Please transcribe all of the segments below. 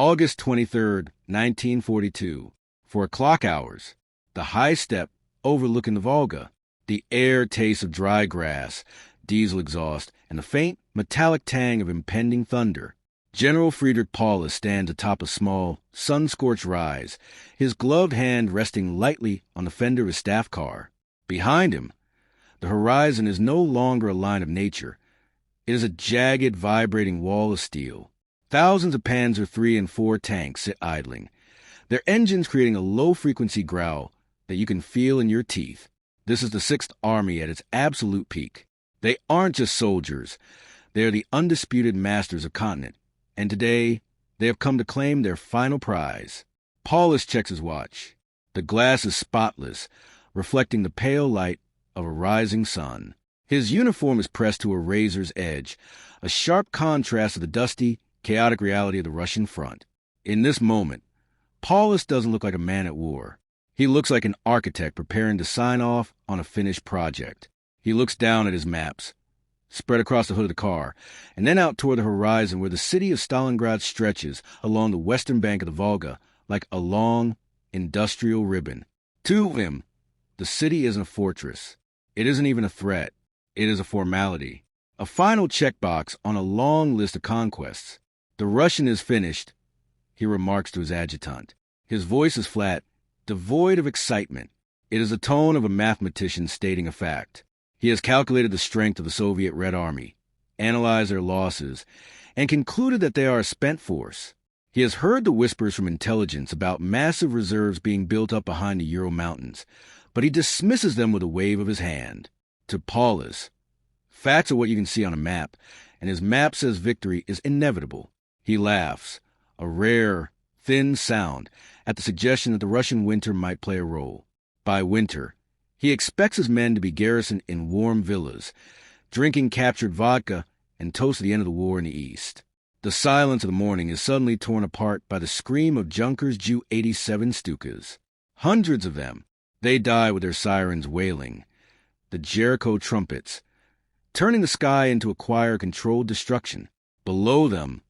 August 23rd, 1942. For clock hours, the high step overlooking the Volga, the air tastes of dry grass, diesel exhaust, and the faint, metallic tang of impending thunder. General Friedrich Paulus stands atop a small, sun-scorched rise, his gloved hand resting lightly on the fender of his staff car. Behind him, the horizon is no longer a line of nature. It is a jagged, vibrating wall of steel. Thousands of Panzer III and IV tanks sit idling, their engines creating a low-frequency growl that you can feel in your teeth. This is the Sixth Army at its absolute peak. They aren't just soldiers. They are the undisputed masters of continent. And today, they have come to claim their final prize. Paulus checks his watch. The glass is spotless, reflecting the pale light of a rising sun. His uniform is pressed to a razor's edge, a sharp contrast to the dusty, chaotic reality of the Russian front. In this moment, Paulus doesn't look like a man at war. He looks like an architect preparing to sign off on a finished project. He looks down at his maps, spread across the hood of the car, and then out toward the horizon where the city of Stalingrad stretches along the western bank of the Volga like a long, industrial ribbon. To him, the city isn't a fortress. It isn't even a threat. It is a formality, a final checkbox on a long list of conquests. The Russian is finished, he remarks to his adjutant. His voice is flat, devoid of excitement. It is the tone of a mathematician stating a fact. He has calculated the strength of the Soviet Red Army, analyzed their losses, and concluded that they are a spent force. He has heard the whispers from intelligence about massive reserves being built up behind the Ural Mountains, but he dismisses them with a wave of his hand. To Paulus, facts are what you can see on a map, and his map says victory is inevitable. He laughs, a rare, thin sound, at the suggestion that the Russian winter might play a role. By winter, he expects his men to be garrisoned in warm villas, drinking captured vodka and toast the end of the war in the East. The silence of the morning is suddenly torn apart by the scream of Junkers Ju-87 Stukas. Hundreds of them. They die with their sirens wailing, the Jericho trumpets, turning the sky into a choir of controlled destruction. Below them,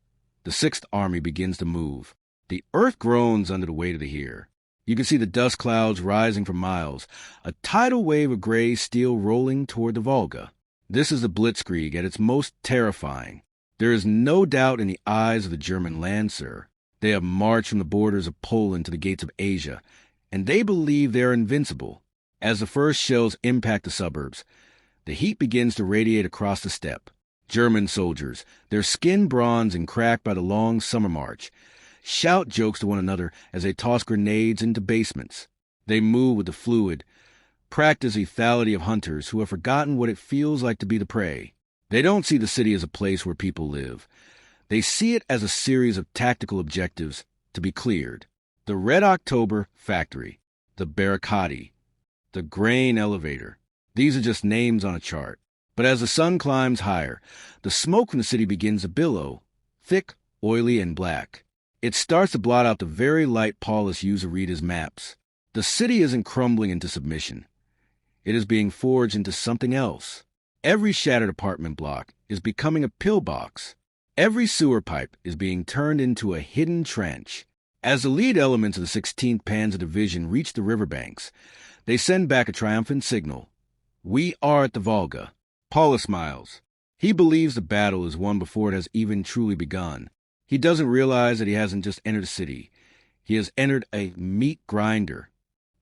the Sixth Army begins to move. The earth groans under the weight of the hear. You can see the dust clouds rising for miles, a tidal wave of gray steel rolling toward the Volga. This is the Blitzkrieg at its most terrifying. There is no doubt in the eyes of the German Lancer. They have marched from the borders of Poland to the gates of Asia, and they believe they are invincible. As the first shells impact the suburbs, the heat begins to radiate across the steppe. German soldiers, their skin bronzed and cracked by the long summer march, shout jokes to one another as they toss grenades into basements. They move with the fluid, practice lethality of hunters who have forgotten what it feels like to be the prey. They don't see the city as a place where people live. They see it as a series of tactical objectives to be cleared. The Red October factory, the Barricadi, the grain elevator. These are just names on a chart. But as the sun climbs higher, the smoke from the city begins to billow, thick, oily, and black. It starts to blot out the very light Paulus used to read his maps. The city isn't crumbling into submission. It is being forged into something else. Every shattered apartment block is becoming a pillbox. Every sewer pipe is being turned into a hidden trench. As the lead elements of the 16th Panzer Division reach the riverbanks, they send back a triumphant signal. We are at the Volga. Paulus smiles. He believes the battle is won before it has even truly begun. He doesn't realize that he hasn't just entered a city. He has entered a meat grinder.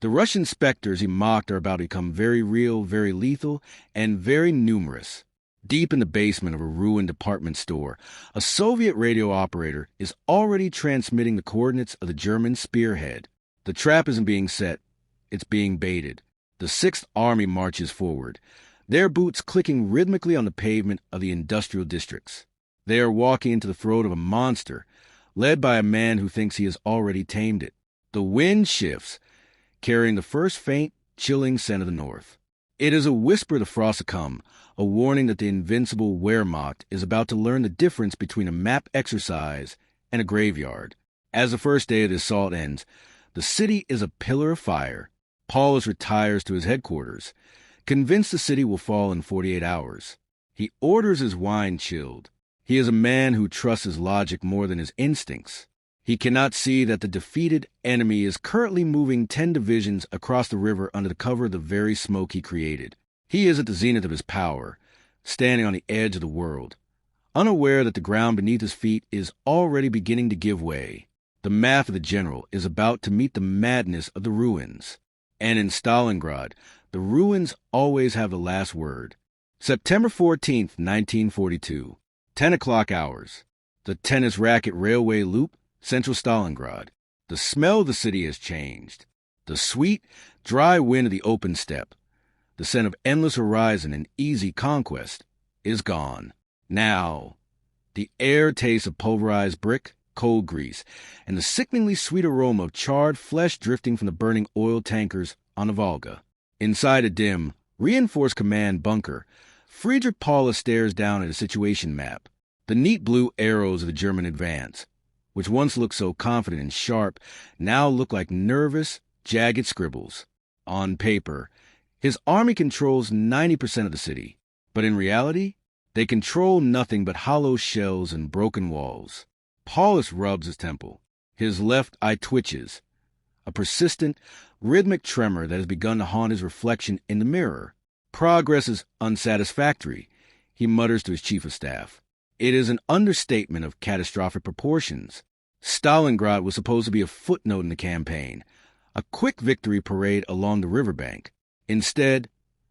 The Russian specters he mocked are about to become very real, very lethal, and very numerous. Deep in the basement of a ruined department store, a Soviet radio operator is already transmitting the coordinates of the German spearhead. The trap isn't being set. It's being baited. The Sixth Army marches forward, their boots clicking rhythmically on the pavement of the industrial districts. They are walking into the throat of a monster, led by a man who thinks he has already tamed it. The wind shifts, carrying the first faint, chilling scent of the north. It is a whisper of the frost to come, a warning that the invincible Wehrmacht is about to learn the difference between a map exercise and a graveyard. As the first day of the assault ends, the city is a pillar of fire. Paulus retires to his headquarters, convinced the city will fall in 48 hours. He orders his wine chilled. He is a man who trusts his logic more than his instincts. He cannot see that the defeated enemy is currently moving 10 divisions across the river under the cover of the very smoke he created. He is at the zenith of his power, standing on the edge of the world, unaware that the ground beneath his feet is already beginning to give way. The math of the general is about to meet the madness of the ruins. And in Stalingrad, the ruins always have the last word. September 14th, 1942, 10 o'clock hours. The tennis racket railway loop, central Stalingrad. The smell of the city has changed. The sweet, dry wind of the open steppe, the scent of endless horizon and easy conquest, is gone. Now, the air tastes of pulverized brick, cold grease, and the sickeningly sweet aroma of charred flesh drifting from the burning oil tankers on the Volga. Inside a dim, reinforced command bunker, Friedrich Paulus stares down at a situation map. The neat blue arrows of the German advance, which once looked so confident and sharp, now look like nervous, jagged scribbles. On paper, his army controls 90% of the city, but in reality, they control nothing but hollow shells and broken walls. Paulus rubs his temple. His left eye twitches, a persistent, rhythmic tremor that has begun to haunt his reflection in the mirror. Progress is unsatisfactory, he mutters to his chief of staff. It is an understatement of catastrophic proportions. Stalingrad was supposed to be a footnote in the campaign, a quick victory parade along the riverbank. Instead,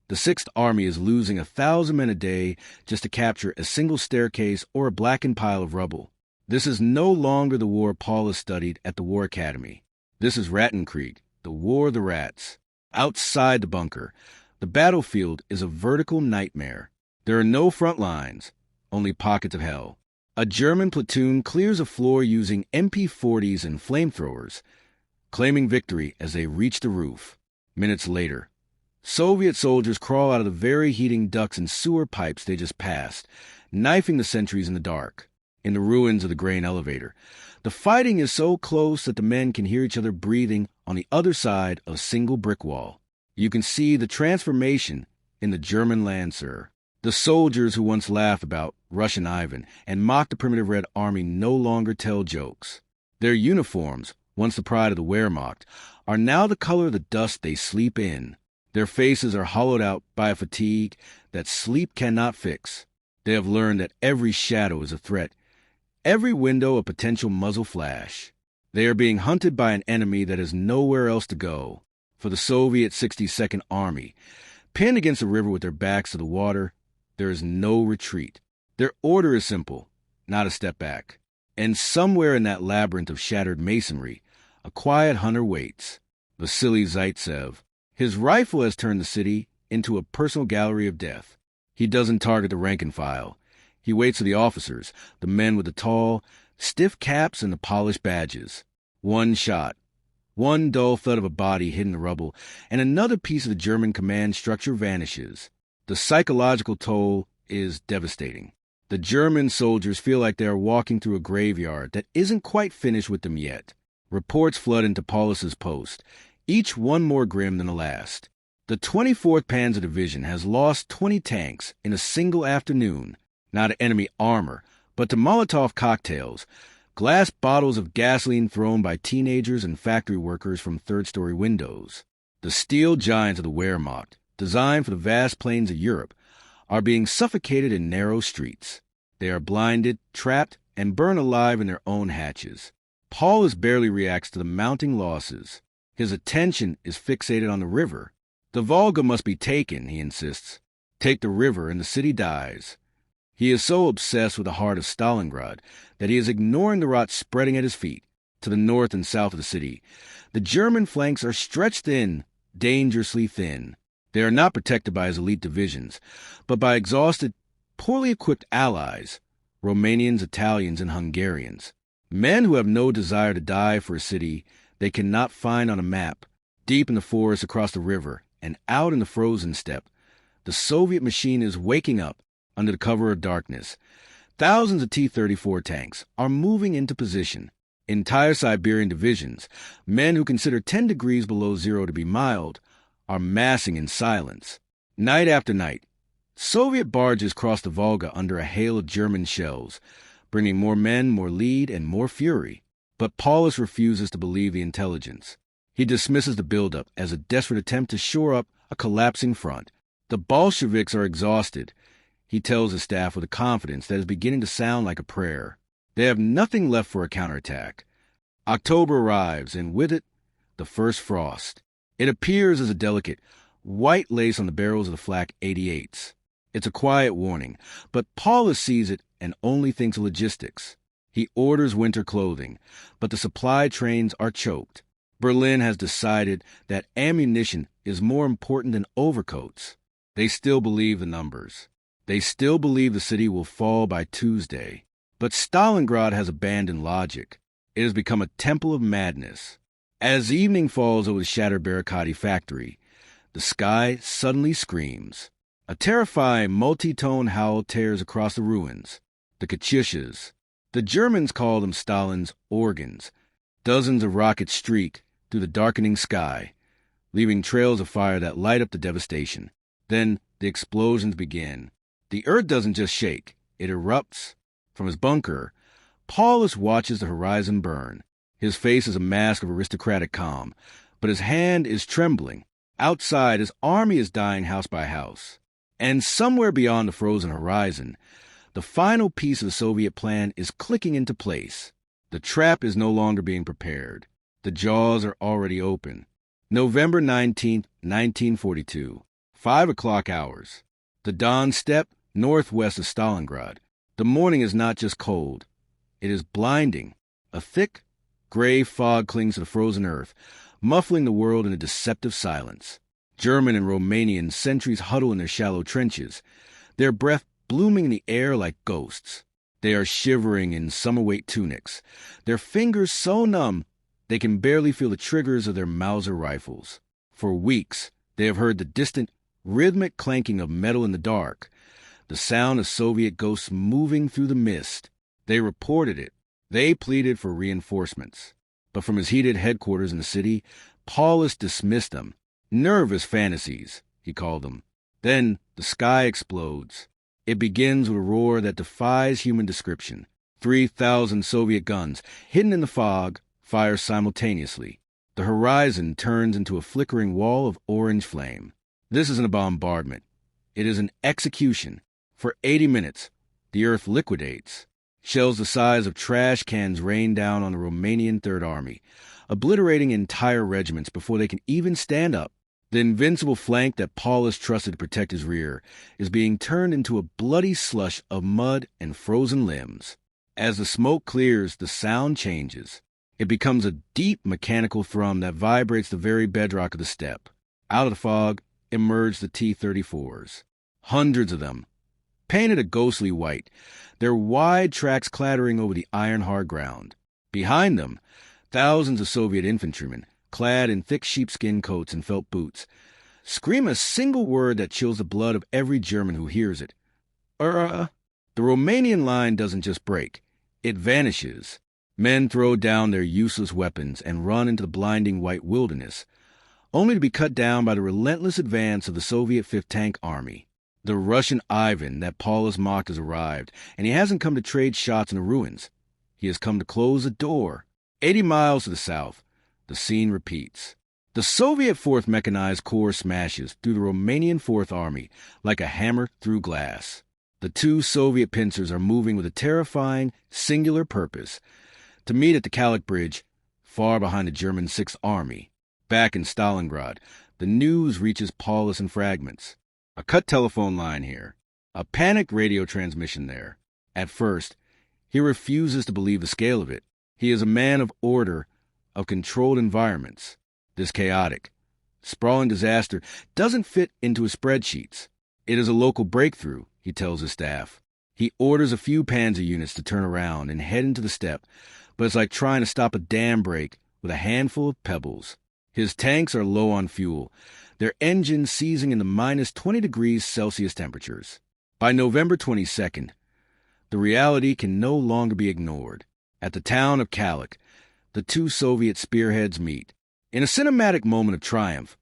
the Sixth Army is losing 1,000 men a day just to capture a single staircase or a blackened pile of rubble. This is no longer the war Paulus studied at the War Academy. This is Rattenkrieg, the War of the Rats. Outside the bunker, the battlefield is a vertical nightmare. There are no front lines, only pockets of hell. A German platoon clears a floor using MP40s and flamethrowers, claiming victory as they reach the roof. Minutes later, Soviet soldiers crawl out of the very heating ducts and sewer pipes they just passed, knifing the sentries in the dark. In the ruins of the grain elevator, the fighting is so close that the men can hear each other breathing on the other side of a single brick wall. You can see the transformation in the German Lancer. The soldiers who once laughed about Russian Ivan and mocked the primitive Red Army no longer tell jokes. Their uniforms, once the pride of the Wehrmacht, are now the color of the dust they sleep in. Their faces are hollowed out by a fatigue that sleep cannot fix. They have learned that every shadow is a threat, every window a potential muzzle flash. They are being hunted by an enemy that has nowhere else to go. For the Soviet 62nd Army, pinned against the river with their backs to the water, there is no retreat. Their order is simple, not a step back. And somewhere in that labyrinth of shattered masonry, a quiet hunter waits. Vasily Zaitsev. His rifle has turned the city into a personal gallery of death. He doesn't target the rank and file. He waits for the officers, the men with the tall, stiff caps and the polished badges. One shot, one dull thud of a body hidden in the rubble, and another piece of the German command structure vanishes. The psychological toll is devastating. The German soldiers feel like they are walking through a graveyard that isn't quite finished with them yet. Reports flood into Paulus's post, each one more grim than the last. The 24th Panzer Division has lost 20 tanks in a single afternoon, not to enemy armor, but to Molotov cocktails, glass bottles of gasoline thrown by teenagers and factory workers from third-story windows. The steel giants of the Wehrmacht, designed for the vast plains of Europe, are being suffocated in narrow streets. They are blinded, trapped, and burned alive in their own hatches. Paulus barely reacts to the mounting losses. His attention is fixated on the river. The Volga must be taken, he insists. Take the river and the city dies. He is so obsessed with the heart of Stalingrad that he is ignoring the rot spreading at his feet. To the north and south of the city, the German flanks are stretched thin, dangerously thin. They are not protected by his elite divisions, but by exhausted, poorly equipped allies, Romanians, Italians, and Hungarians. Men who have no desire to die for a city they cannot find on a map. Deep in the forest across the river and out in the frozen steppe, the Soviet machine is waking up under the cover of darkness. Thousands of T-34 tanks are moving into position. Entire Siberian divisions, men who consider 10 degrees below zero to be mild, are massing in silence. Night after night, Soviet barges cross the Volga under a hail of German shells, bringing more men, more lead, and more fury. But Paulus refuses to believe the intelligence. He dismisses the buildup as a desperate attempt to shore up a collapsing front. The Bolsheviks are exhausted, he tells his staff with a confidence that is beginning to sound like a prayer. They have nothing left for a counterattack. October arrives, and with it, the first frost. It appears as a delicate, white lace on the barrels of the flak 88s. It's a quiet warning, but Paulus sees it and only thinks of logistics. He orders winter clothing, but the supply trains are choked. Berlin has decided that ammunition is more important than overcoats. They still believe the numbers. They still believe the city will fall by Tuesday. But Stalingrad has abandoned logic. It has become a temple of madness. As evening falls over the shattered Barricade factory, the sky suddenly screams. A terrifying multi-tone howl tears across the ruins. The Katyushas. The Germans call them Stalin's organs. Dozens of rockets streak through the darkening sky, leaving trails of fire that light up the devastation. Then the explosions begin. The earth doesn't just shake, it erupts. From his bunker, Paulus watches the horizon burn. His face is a mask of aristocratic calm, but his hand is trembling. Outside, his army is dying house by house. And somewhere beyond the frozen horizon, the final piece of the Soviet plan is clicking into place. The trap is no longer being prepared. The jaws are already open. November 19th, 1942, 5 o'clock hours. The Don Steppe, northwest of Stalingrad. The morning is not just cold. It is blinding. A thick, gray fog clings to the frozen earth, muffling the world in a deceptive silence. German and Romanian sentries huddle in their shallow trenches, their breath blooming in the air like ghosts. They are shivering in summer-weight tunics, their fingers so numb they can barely feel the triggers of their Mauser rifles. For weeks, they have heard the distant, rhythmic clanking of metal in the dark, the sound of Soviet ghosts moving through the mist. They reported it. They pleaded for reinforcements. But from his heated headquarters in the city, Paulus dismissed them. Nervous fantasies, he called them. Then the sky explodes. It begins with a roar that defies human description. 3,000 Soviet guns, hidden in the fog, fire simultaneously. The horizon turns into a flickering wall of orange flame. This isn't a bombardment. It is an execution. For 80 minutes, the earth liquidates. Shells the size of trash cans rain down on the Romanian Third Army, obliterating entire regiments before they can even stand up. The invincible flank that Paulus trusted to protect his rear is being turned into a bloody slush of mud and frozen limbs. As the smoke clears, the sound changes. It becomes a deep mechanical thrum that vibrates the very bedrock of the steppe. Out of the fog emerge the T-34s. Hundreds of them, painted a ghostly white, their wide tracks clattering over the iron-hard ground. Behind them, thousands of Soviet infantrymen, clad in thick sheepskin coats and felt boots, scream a single word that chills the blood of every German who hears it. The Romanian line doesn't just break, it vanishes. Men throw down their useless weapons and run into the blinding white wilderness, only to be cut down by the relentless advance of the Soviet Fifth Tank Army. The Russian Ivan that Paulus mocked has arrived, and he hasn't come to trade shots in the ruins. He has come to close the door. 80 miles to the south, the scene repeats. The Soviet 4th Mechanized Corps smashes through the Romanian 4th Army like a hammer through glass. The two Soviet pincers are moving with a terrifying, singular purpose, to meet at the Kalach Bridge, far behind the German 6th Army. Back in Stalingrad, the news reaches Paulus in fragments. A cut telephone line here, a panicked radio transmission there. At first, he refuses to believe the scale of it. He is a man of order, of controlled environments. This chaotic, sprawling disaster doesn't fit into his spreadsheets. It is a local breakthrough, he tells his staff. He orders a few panzer units to turn around and head into the steppe, but it's like trying to stop a dam break with a handful of pebbles. His tanks are low on fuel, their engines seizing in the minus 20 degrees Celsius temperatures. By November 22nd, the reality can no longer be ignored. At the town of Kalach, the two Soviet spearheads meet. In a cinematic moment of triumph,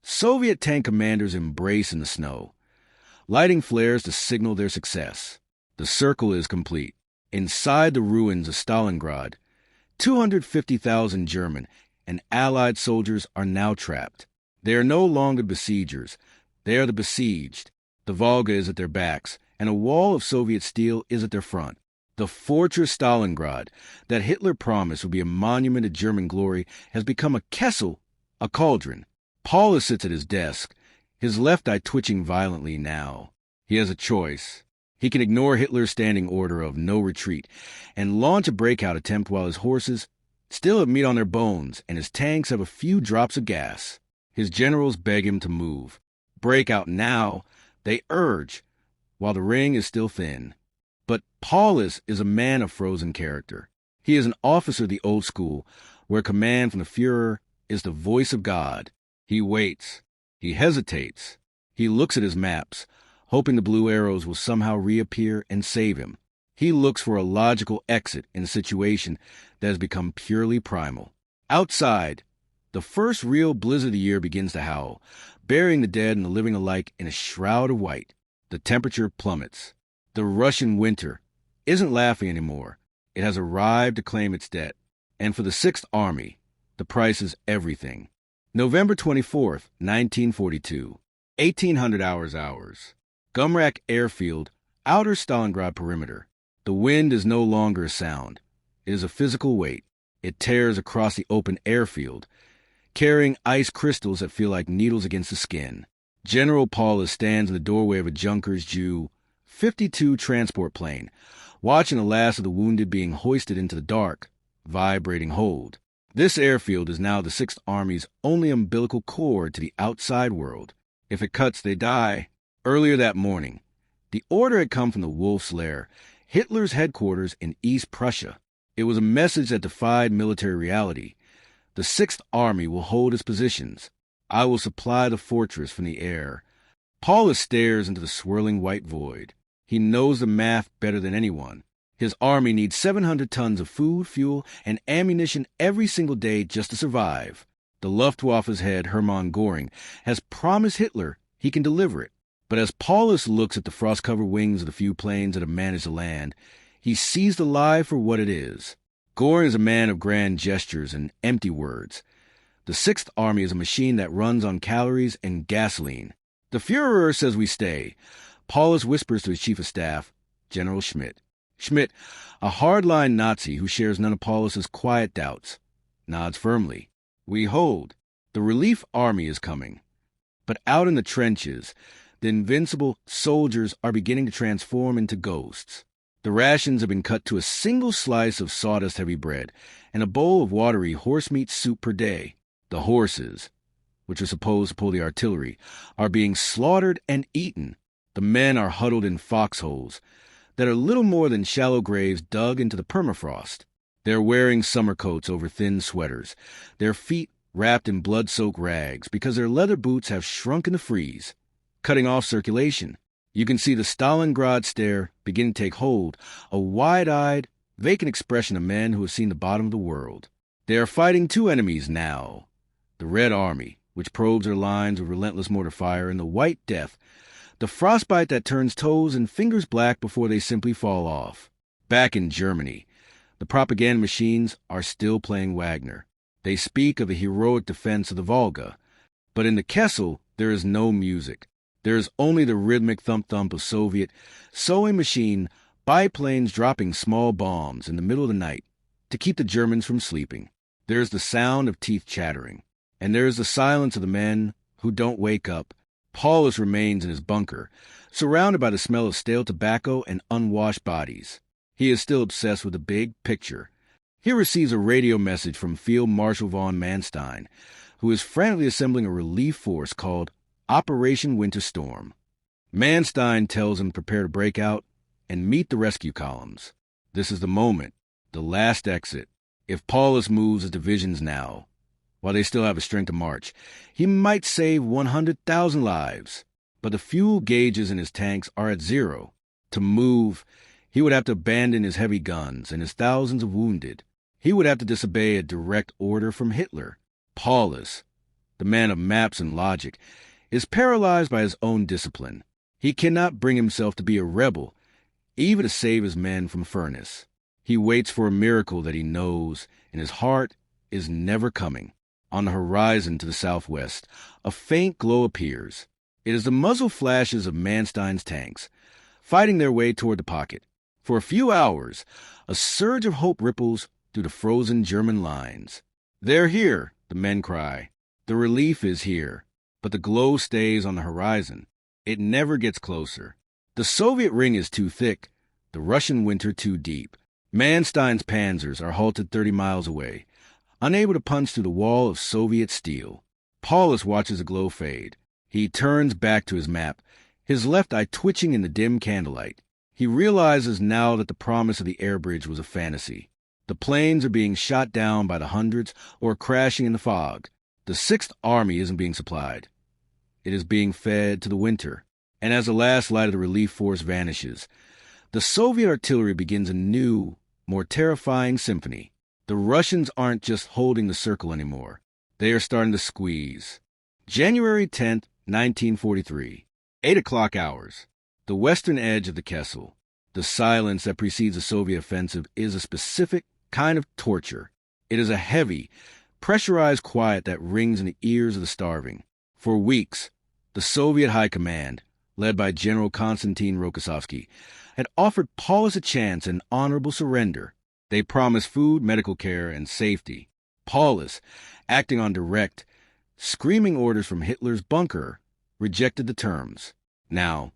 Soviet tank commanders embrace in the snow, lighting flares to signal their success. The circle is complete. Inside the ruins of Stalingrad, 250,000 German and Allied soldiers are now trapped. They are no longer besiegers. They are the besieged. The Volga is at their backs, and a wall of Soviet steel is at their front. The fortress Stalingrad, that Hitler promised would be a monument of German glory, has become a Kessel, a cauldron. Paulus sits at his desk, his left eye twitching violently now. He has a choice. He can ignore Hitler's standing order of no retreat and launch a breakout attempt while his horses still have meat on their bones and his tanks have a few drops of gas. His generals beg him to move. Break out now, they urge, while the ring is still thin. But Paulus is a man of frozen character. He is an officer of the old school, where command from the Führer is the voice of God. He waits. He hesitates. He looks at his maps, hoping the blue arrows will somehow reappear and save him. He looks for a logical exit in a situation that has become purely primal. Outside, the first real blizzard of the year begins to howl, burying the dead and the living alike in a shroud of white. The temperature plummets. The Russian winter isn't laughing anymore. It has arrived to claim its debt. And for the Sixth Army, the price is everything. November 24th, 1942, 1800 hours. Gumrak Airfield, outer Stalingrad perimeter. The wind is no longer a sound. It is a physical weight. It tears across the open airfield, carrying ice crystals that feel like needles against the skin. General Paulus stands in the doorway of a Junkers Ju-52 transport plane, watching the last of the wounded being hoisted into the dark, vibrating hold. This airfield is now the Sixth Army's only umbilical cord to the outside world. If it cuts, they die. Earlier that morning, the order had come from the Wolf's Lair, Hitler's headquarters in East Prussia. It was a message that defied military reality. The Sixth Army will hold its positions. I will supply the fortress from the air. Paulus stares into the swirling white void. He knows the math better than anyone. His army needs 700 tons of food, fuel, and ammunition every single day just to survive. The Luftwaffe's head, Hermann Göring, has promised Hitler he can deliver it. But as Paulus looks at the frost-covered wings of the few planes that have managed to land, he sees the lie for what it is. Göring is a man of grand gestures and empty words. The Sixth Army is a machine that runs on calories and gasoline. The Führer says we stay. Paulus whispers to his chief of staff, General Schmidt. Schmidt, a hardline Nazi who shares none of Paulus's quiet doubts, nods firmly. We hold. The relief army is coming. But out in the trenches, the invincible soldiers are beginning to transform into ghosts. The rations have been cut to a single slice of sawdust-heavy bread and a bowl of watery horse-meat soup per day. The horses, which are supposed to pull the artillery, are being slaughtered and eaten. The men are huddled in foxholes that are little more than shallow graves dug into the permafrost. They're wearing summer coats over thin sweaters, their feet wrapped in blood-soaked rags because their leather boots have shrunk in the freeze, cutting off circulation. You can see the Stalingrad stare begin to take hold, a wide-eyed, vacant expression of men who have seen the bottom of the world. They are fighting two enemies now. The Red Army, which probes their lines with relentless mortar fire, and the White Death, the frostbite that turns toes and fingers black before they simply fall off. Back in Germany, the propaganda machines are still playing Wagner. They speak of the heroic defense of the Volga. But in the Kessel, there is no music. There is only the rhythmic thump-thump of Soviet sewing machine biplanes dropping small bombs in the middle of the night to keep the Germans from sleeping. There is the sound of teeth chattering. And there is the silence of the men who don't wake up. Paulus remains in his bunker, surrounded by the smell of stale tobacco and unwashed bodies. He is still obsessed with the big picture. He receives a radio message from Field Marshal von Manstein, who is frantically assembling a relief force called Operation Winter Storm. Manstein tells him to prepare to break out and meet the rescue columns. This is the moment, the last exit. If Paulus moves his divisions now, while they still have the strength to march, he might save 100,000 lives. But the fuel gauges in his tanks are at zero. To move, he would have to abandon his heavy guns and his thousands of wounded. He would have to disobey a direct order from Hitler. Paulus, the man of maps and logic, is paralyzed by his own discipline. He cannot bring himself to be a rebel, even to save his men from furnace. He waits for a miracle that he knows in his heart is never coming. On the horizon to the southwest, a faint glow appears. It is the muzzle flashes of Manstein's tanks, fighting their way toward the pocket. For a few hours, a surge of hope ripples through the frozen German lines. "They're here," the men cry. "The relief is here." But the glow stays on the horizon. It never gets closer. The Soviet ring is too thick, the Russian winter too deep. Manstein's panzers are halted 30 miles away, unable to punch through the wall of Soviet steel. Paulus watches the glow fade. He turns back to his map, his left eye twitching in the dim candlelight. He realizes now that the promise of the air bridge was a fantasy. The planes are being shot down by the hundreds or crashing in the fog. The Sixth Army isn't being supplied. It is being fed to the winter. And as the last light of the relief force vanishes, the Soviet artillery begins a new, more terrifying symphony. The Russians aren't just holding the circle anymore. They are starting to squeeze. January 10th, 1943. 8 o'clock hours. The western edge of the Kessel. The silence that precedes the Soviet offensive is a specific kind of torture. It is a heavy, pressurized quiet that rings in the ears of the starving. For weeks, the Soviet High Command, led by General Konstantin Rokossovsky, had offered Paulus a chance and honorable surrender. They promised food, medical care, and safety. Paulus, acting on direct, screaming orders from Hitler's bunker, rejected the terms. Now,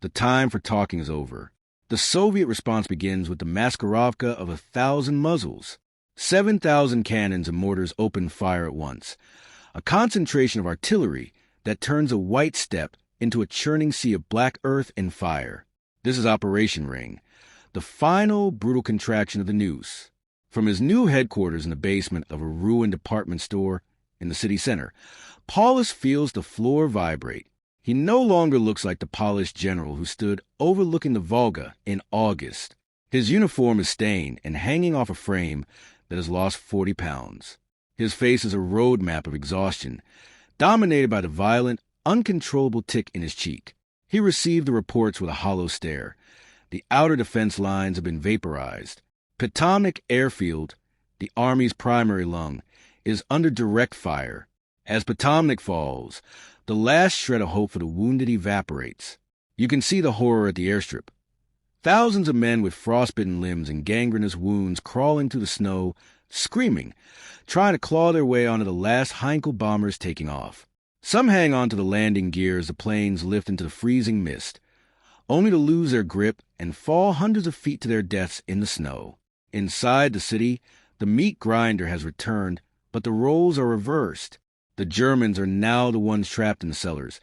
the time for talking is over. The Soviet response begins with the Maskirovka of 1,000 muzzles. 7,000 cannons and mortars open fire at once. A concentration of artillery that turns a white steppe into a churning sea of black earth and fire. This is Operation Ring, the final brutal contraction of the noose. From his new headquarters in the basement of a ruined department store in the city center, Paulus feels the floor vibrate. He no longer looks like the polished general who stood overlooking the Volga in August. His uniform is stained and hanging off a frame that has lost 40 pounds. His face is a road map of exhaustion, dominated by the violent, uncontrollable tick in his cheek. He received the reports with a hollow stare. The outer defense lines have been vaporized. Potomnik Airfield, the Army's primary lung, is under direct fire. As Potomnik falls, the last shred of hope for the wounded evaporates. You can see the horror at the airstrip. Thousands of men with frostbitten limbs and gangrenous wounds crawling through the snow, screaming, trying to claw their way onto the last Heinkel bombers taking off. Some hang on to the landing gear as the planes lift into the freezing mist, only to lose their grip and fall hundreds of feet to their deaths in the snow. Inside the city, the meat grinder has returned, but the roles are reversed. The Germans are now the ones trapped in the cellars,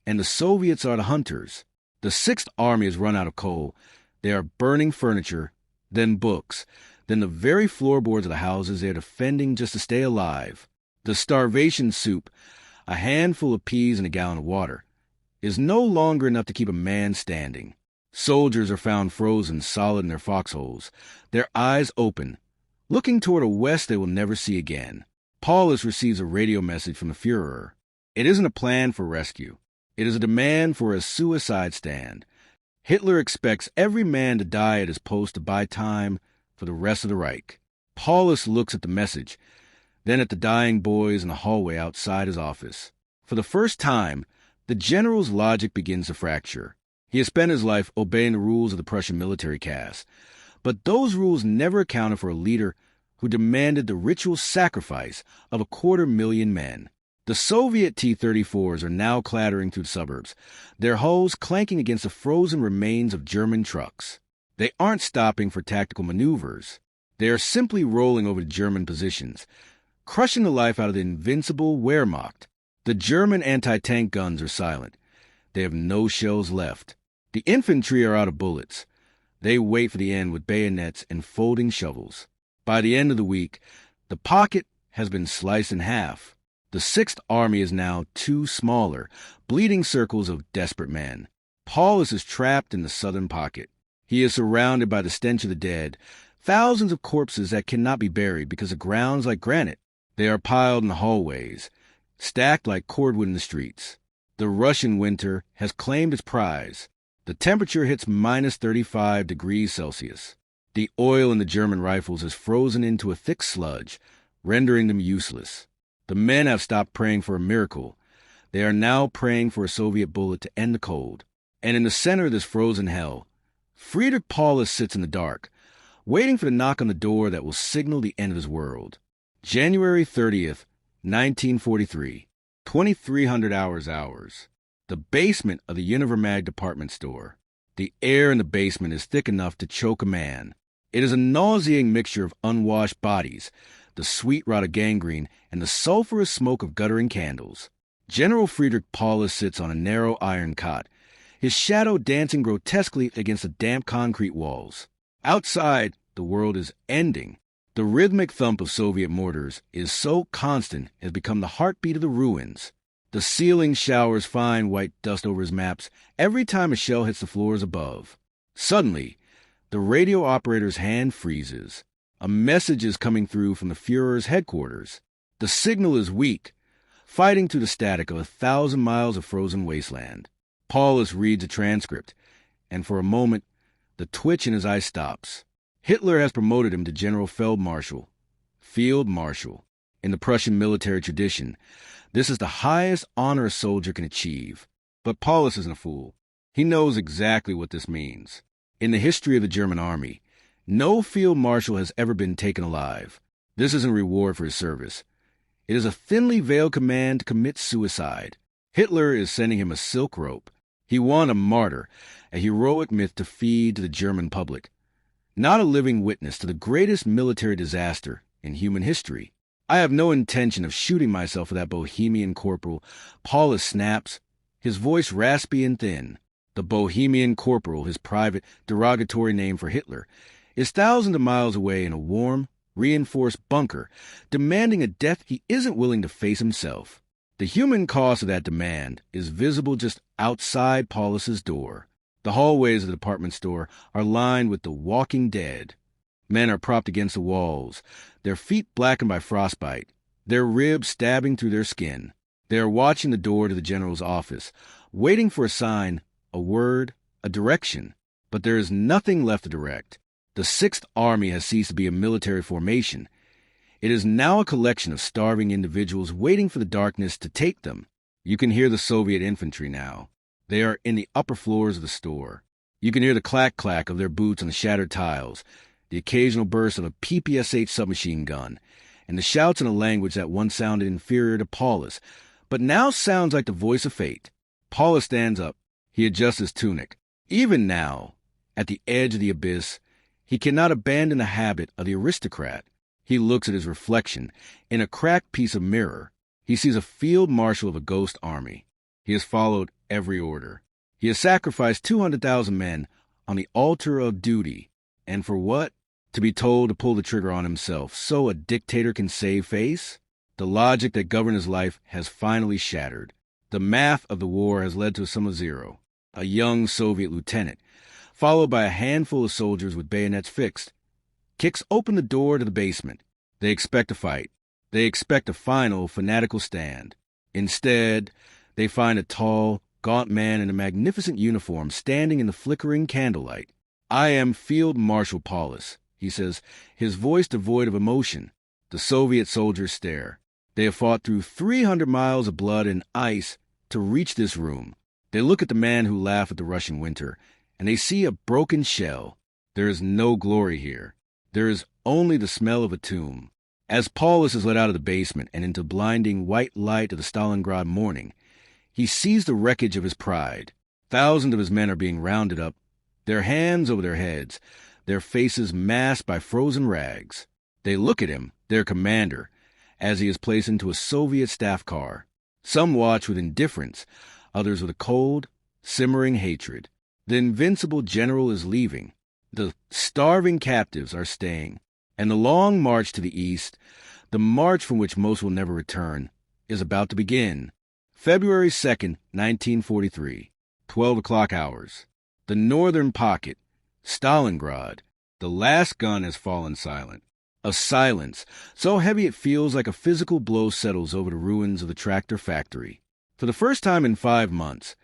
and the Soviets are the hunters. The Sixth Army has run out of coal. They are burning furniture, then books, then the very floorboards of the houses they are defending just to stay alive. The starvation soup, a handful of peas and a gallon of water, is no longer enough to keep a man standing. Soldiers are found frozen solid in their foxholes, their eyes open, looking toward a west they will never see again. Paulus receives a radio message from the Führer. It isn't a plan for rescue. It is a demand for a suicide stand. Hitler expects every man to die at his post to buy time for the rest of the Reich. Paulus looks at the message, then at the dying boys in the hallway outside his office. For the first time, the general's logic begins to fracture. He has spent his life obeying the rules of the Prussian military caste, but those rules never accounted for a leader who demanded the ritual sacrifice of 250,000 men. The Soviet T-34s are now clattering through the suburbs, their hulls clanking against the frozen remains of German trucks. They aren't stopping for tactical maneuvers. They are simply rolling over the German positions, crushing the life out of the invincible Wehrmacht. The German anti-tank guns are silent. They have no shells left. The infantry are out of bullets. They wait for the end with bayonets and folding shovels. By the end of the week, the pocket has been sliced in half. The Sixth Army is now two smaller, bleeding circles of desperate men. Paulus is trapped in the southern pocket. He is surrounded by the stench of the dead, thousands of corpses that cannot be buried because the ground's like granite. They are piled in the hallways, stacked like cordwood in the streets. The Russian winter has claimed its prize. The temperature hits minus 35 degrees Celsius. The oil in the German rifles is frozen into a thick sludge, rendering them useless. The men have stopped praying for a miracle. They are now praying for a Soviet bullet to end the cold. And in the center of this frozen hell, Friedrich Paulus sits in the dark, waiting for the knock on the door that will signal the end of his world. January 30th, 1943, 2300 hours. The basement of the Univermag department store. The air in the basement is thick enough to choke a man. It is a nauseating mixture of unwashed bodies, the sweet rot of gangrene, and the sulphurous smoke of guttering candles. General Friedrich Paulus sits on a narrow iron cot, his shadow dancing grotesquely against the damp concrete walls. Outside, the world is ending. The rhythmic thump of Soviet mortars is so constant it has become the heartbeat of the ruins. The ceiling showers fine white dust over his maps every time a shell hits the floors above. Suddenly, the radio operator's hand freezes. A message is coming through from the Führer's headquarters. The signal is weak, fighting through the static of 1,000 miles of frozen wasteland. Paulus reads a transcript, and for a moment, the twitch in his eye stops. Hitler has promoted him to General Feldmarschall, Field Marshal. In the Prussian military tradition, this is the highest honor a soldier can achieve. But Paulus isn't a fool. He knows exactly what this means. In the history of the German army, no field marshal has ever been taken alive. This isn't a reward for his service. It is a thinly veiled command to commit suicide. Hitler is sending him a silk rope. He won a martyr, a heroic myth to feed to the German public, not a living witness to the greatest military disaster in human history. I have no intention of shooting myself for that Bohemian corporal. Paulus snaps, his voice raspy and thin. The Bohemian corporal, his private, derogatory name for Hitler, is thousands of miles away in a warm, reinforced bunker, demanding a death he isn't willing to face himself. The human cost of that demand is visible just outside Paulus's door. The hallways of the department store are lined with the walking dead. Men are propped against the walls, their feet blackened by frostbite, their ribs stabbing through their skin. They are watching the door to the general's office, waiting for a sign, a word, a direction. But there is nothing left to direct. The Sixth Army has ceased to be a military formation. It is now a collection of starving individuals waiting for the darkness to take them. You can hear the Soviet infantry now. They are in the upper floors of the store. You can hear the clack-clack of their boots on the shattered tiles, the occasional burst of a PPSH submachine gun, and the shouts in a language that once sounded inferior to Paulus, but now sounds like the voice of fate. Paulus stands up. He adjusts his tunic. Even now, at the edge of the abyss, he cannot abandon the habit of the aristocrat. He looks at his reflection in a cracked piece of mirror. He sees a field marshal of a ghost army. He has followed every order. He has sacrificed 200,000 men on the altar of duty. And for what? To be told to pull the trigger on himself so a dictator can save face? The logic that governed his life has finally shattered. The math of the war has led to a sum of zero. A young Soviet lieutenant, followed by a handful of soldiers with bayonets fixed, kicks open the door to the basement. They expect a fight. They expect a final, fanatical stand. Instead, they find a tall, gaunt man in a magnificent uniform standing in the flickering candlelight. "I am Field Marshal Paulus," he says, his voice devoid of emotion. The Soviet soldiers stare. They have fought through 300 miles of blood and ice to reach this room. They look at the man who laughed at the Russian winter, and they see a broken shell. There is no glory here. There is only the smell of a tomb. As Paulus is led out of the basement and into blinding white light of the Stalingrad morning, he sees the wreckage of his pride. Thousands of his men are being rounded up, their hands over their heads, their faces masked by frozen rags. They look at him, their commander, as he is placed into a Soviet staff car. Some watch with indifference, others with a cold, simmering hatred. The invincible general is leaving. The starving captives are staying. And the long march to the east, the march from which most will never return, is about to begin. February 2nd, 1943, 12 o'clock hours. The northern pocket, Stalingrad. The last gun has fallen silent. A silence so heavy it feels like a physical blow settles over the ruins of the tractor factory. For the first time in 5 months,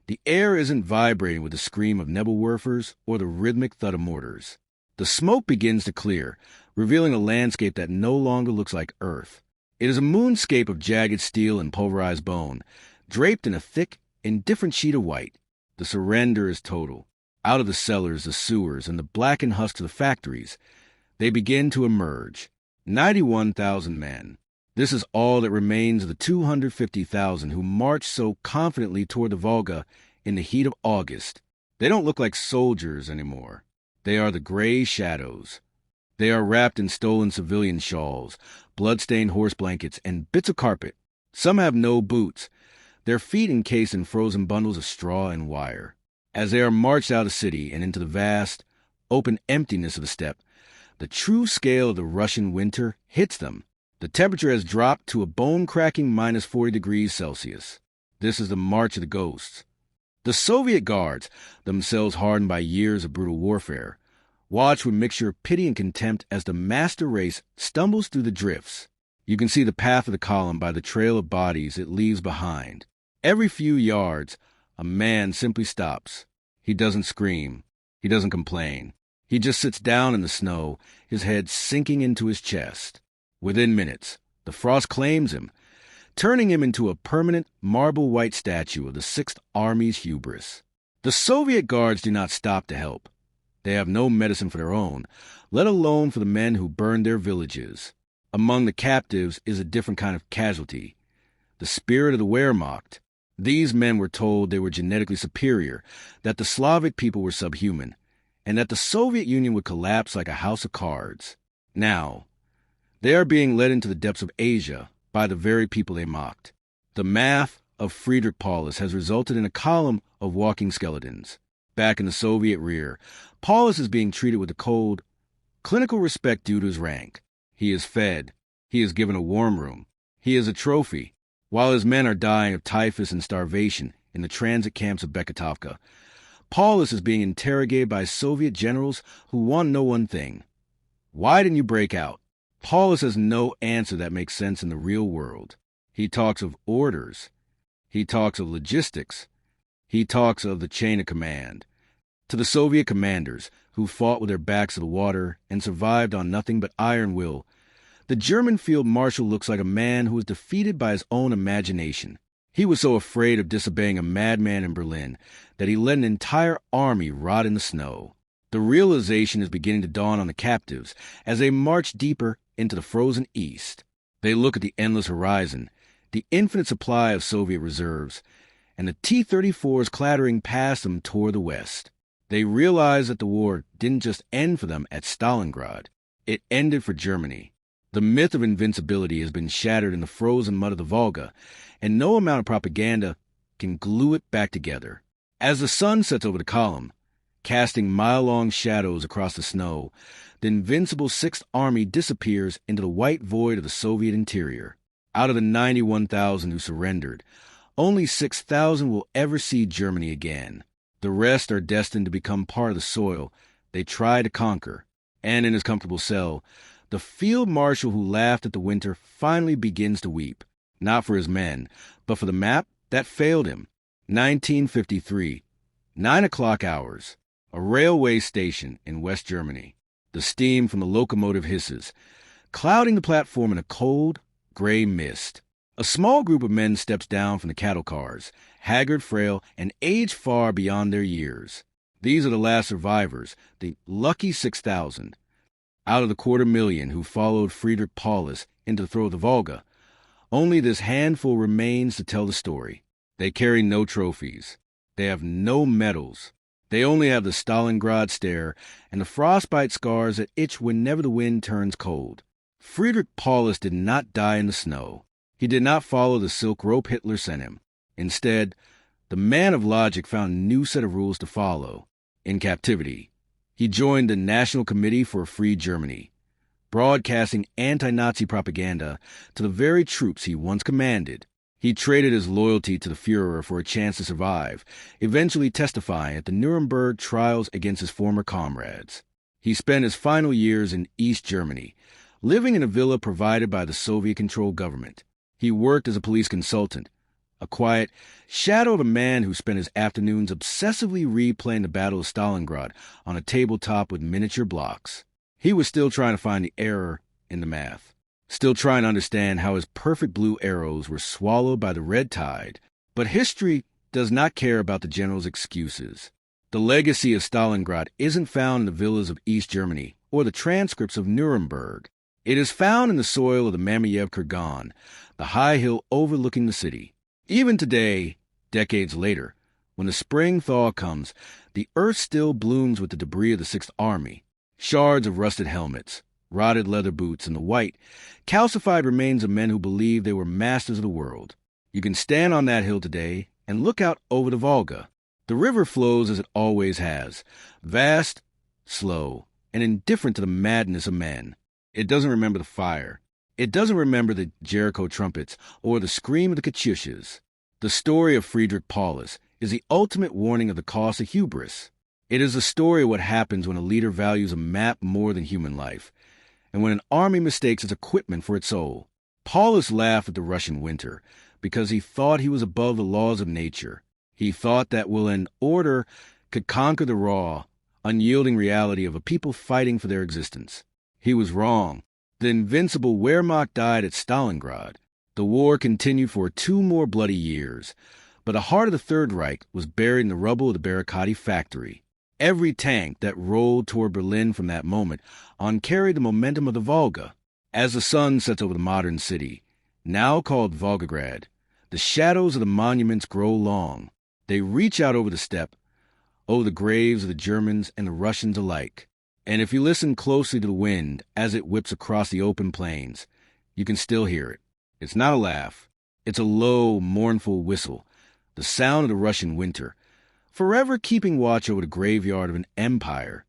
the air isn't vibrating with the scream of Nebelwerfers or the rhythmic thud of mortars. The smoke begins to clear, revealing a landscape that no longer looks like Earth. It is a moonscape of jagged steel and pulverized bone, draped in a thick, indifferent sheet of white. The surrender is total. Out of the cellars, the sewers, and the blackened husks of the factories, they begin to emerge. 91,000 men. This is all that remains of the 250,000 who marched so confidently toward the Volga in the heat of August. They don't look like soldiers anymore. They are the gray shadows. They are wrapped in stolen civilian shawls, blood-stained horse blankets, and bits of carpet. Some have no boots, their feet encased in frozen bundles of straw and wire. As they are marched out of the city and into the vast, open emptiness of the steppe, the true scale of the Russian winter hits them. The temperature has dropped to a bone-cracking minus 40 degrees Celsius. This is the march of the ghosts. The Soviet guards, themselves hardened by years of brutal warfare, watch with mixture of pity and contempt as the master race stumbles through the drifts. You can see the path of the column by the trail of bodies it leaves behind. Every few yards, a man simply stops. He doesn't scream. He doesn't complain. He just sits down in the snow, his head sinking into his chest. Within minutes, the frost claims him, turning him into a permanent marble-white statue of the Sixth Army's hubris. The Soviet guards do not stop to help. They have no medicine for their own, let alone for the men who burned their villages. Among the captives is a different kind of casualty, the spirit of the Wehrmacht. These men were told they were genetically superior, that the Slavic people were subhuman, and that the Soviet Union would collapse like a house of cards. Now, they are being led into the depths of Asia by the very people they mocked. The math of Friedrich Paulus has resulted in a column of walking skeletons. Back in the Soviet rear, Paulus is being treated with the cold, clinical respect due to his rank. He is fed. He is given a warm room. He is a trophy. While his men are dying of typhus and starvation in the transit camps of Beketovka, Paulus is being interrogated by Soviet generals who want to know one thing. Why didn't you break out? Paulus has no answer that makes sense in the real world. He talks of orders. He talks of logistics. He talks of the chain of command. To the Soviet commanders, who fought with their backs to the water and survived on nothing but iron will, the German field marshal looks like a man who was defeated by his own imagination. He was so afraid of disobeying a madman in Berlin that he let an entire army rot in the snow. The realization is beginning to dawn on the captives as they march deeper into the frozen east. They look at the endless horizon, the infinite supply of Soviet reserves, and the T-34s clattering past them toward the west. They realize that the war didn't just end for them at Stalingrad. It ended for Germany. The myth of invincibility has been shattered in the frozen mud of the Volga, and no amount of propaganda can glue it back together. As the sun sets over the column, casting mile-long shadows across the snow, the invincible Sixth Army disappears into the white void of the Soviet interior. Out of the 91,000 who surrendered, only 6,000 will ever see Germany again. The rest are destined to become part of the soil they try to conquer. And in his comfortable cell, the field marshal who laughed at the winter finally begins to weep, not for his men, but for the map that failed him. 1953, 9 o'clock hours, a railway station in West Germany. The steam from the locomotive hisses, clouding the platform in a cold, gray mist. A small group of men steps down from the cattle cars, haggard, frail, and aged far beyond their years. These are the last survivors, the lucky 6,000. Out of the 250,000 who followed Friedrich Paulus into the throat of the Volga, only this handful remains to tell the story. They carry no trophies. They have no medals. They only have the Stalingrad stare and the frostbite scars that itch whenever the wind turns cold. Friedrich Paulus did not die in the snow. He did not follow the silk rope Hitler sent him. Instead, the man of logic found a new set of rules to follow. In captivity, he joined the National Committee for a Free Germany, broadcasting anti-Nazi propaganda to the very troops he once commanded. He traded his loyalty to the Führer for a chance to survive, eventually testifying at the Nuremberg trials against his former comrades. He spent his final years in East Germany, living in a villa provided by the Soviet-controlled government. He worked as a police consultant, a quiet shadow of a man who spent his afternoons obsessively replaying the Battle of Stalingrad on a tabletop with miniature blocks. He was still trying to find the error in the math, still trying to understand how his perfect blue arrows were swallowed by the red tide. But history does not care about the general's excuses. The legacy of Stalingrad isn't found in the villas of East Germany or the transcripts of Nuremberg. It is found in the soil of the Mamayev Kurgan, the high hill overlooking the city. Even today, decades later, when the spring thaw comes, the earth still blooms with the debris of the Sixth Army, shards of rusted helmets, rotted leather boots, and the white, calcified remains of men who believed they were masters of the world. You can stand on that hill today and look out over the Volga. The river flows as it always has, vast, slow, and indifferent to the madness of men. It doesn't remember the fire. It doesn't remember the Jericho trumpets or the scream of the Katyushas. The story of Friedrich Paulus is the ultimate warning of the cost of hubris. It is the story of what happens when a leader values a map more than human life, and when an army mistakes its equipment for its soul. Paulus laughed at the Russian winter because he thought he was above the laws of nature. He thought that will and order could conquer the raw, unyielding reality of a people fighting for their existence. He was wrong. The invincible Wehrmacht died at Stalingrad. The war continued for 2 more bloody years, but the heart of the Third Reich was buried in the rubble of the Barricade factory. Every tank that rolled toward Berlin from that moment on carried the momentum of the Volga. As the sun sets over the modern city, now called Volgograd, the shadows of the monuments grow long. They reach out over the steppe, over the graves of the Germans and the Russians alike. And if you listen closely to the wind as it whips across the open plains, you can still hear it. It's not a laugh. It's a low, mournful whistle, the sound of the Russian winter, forever keeping watch over the graveyard of an empire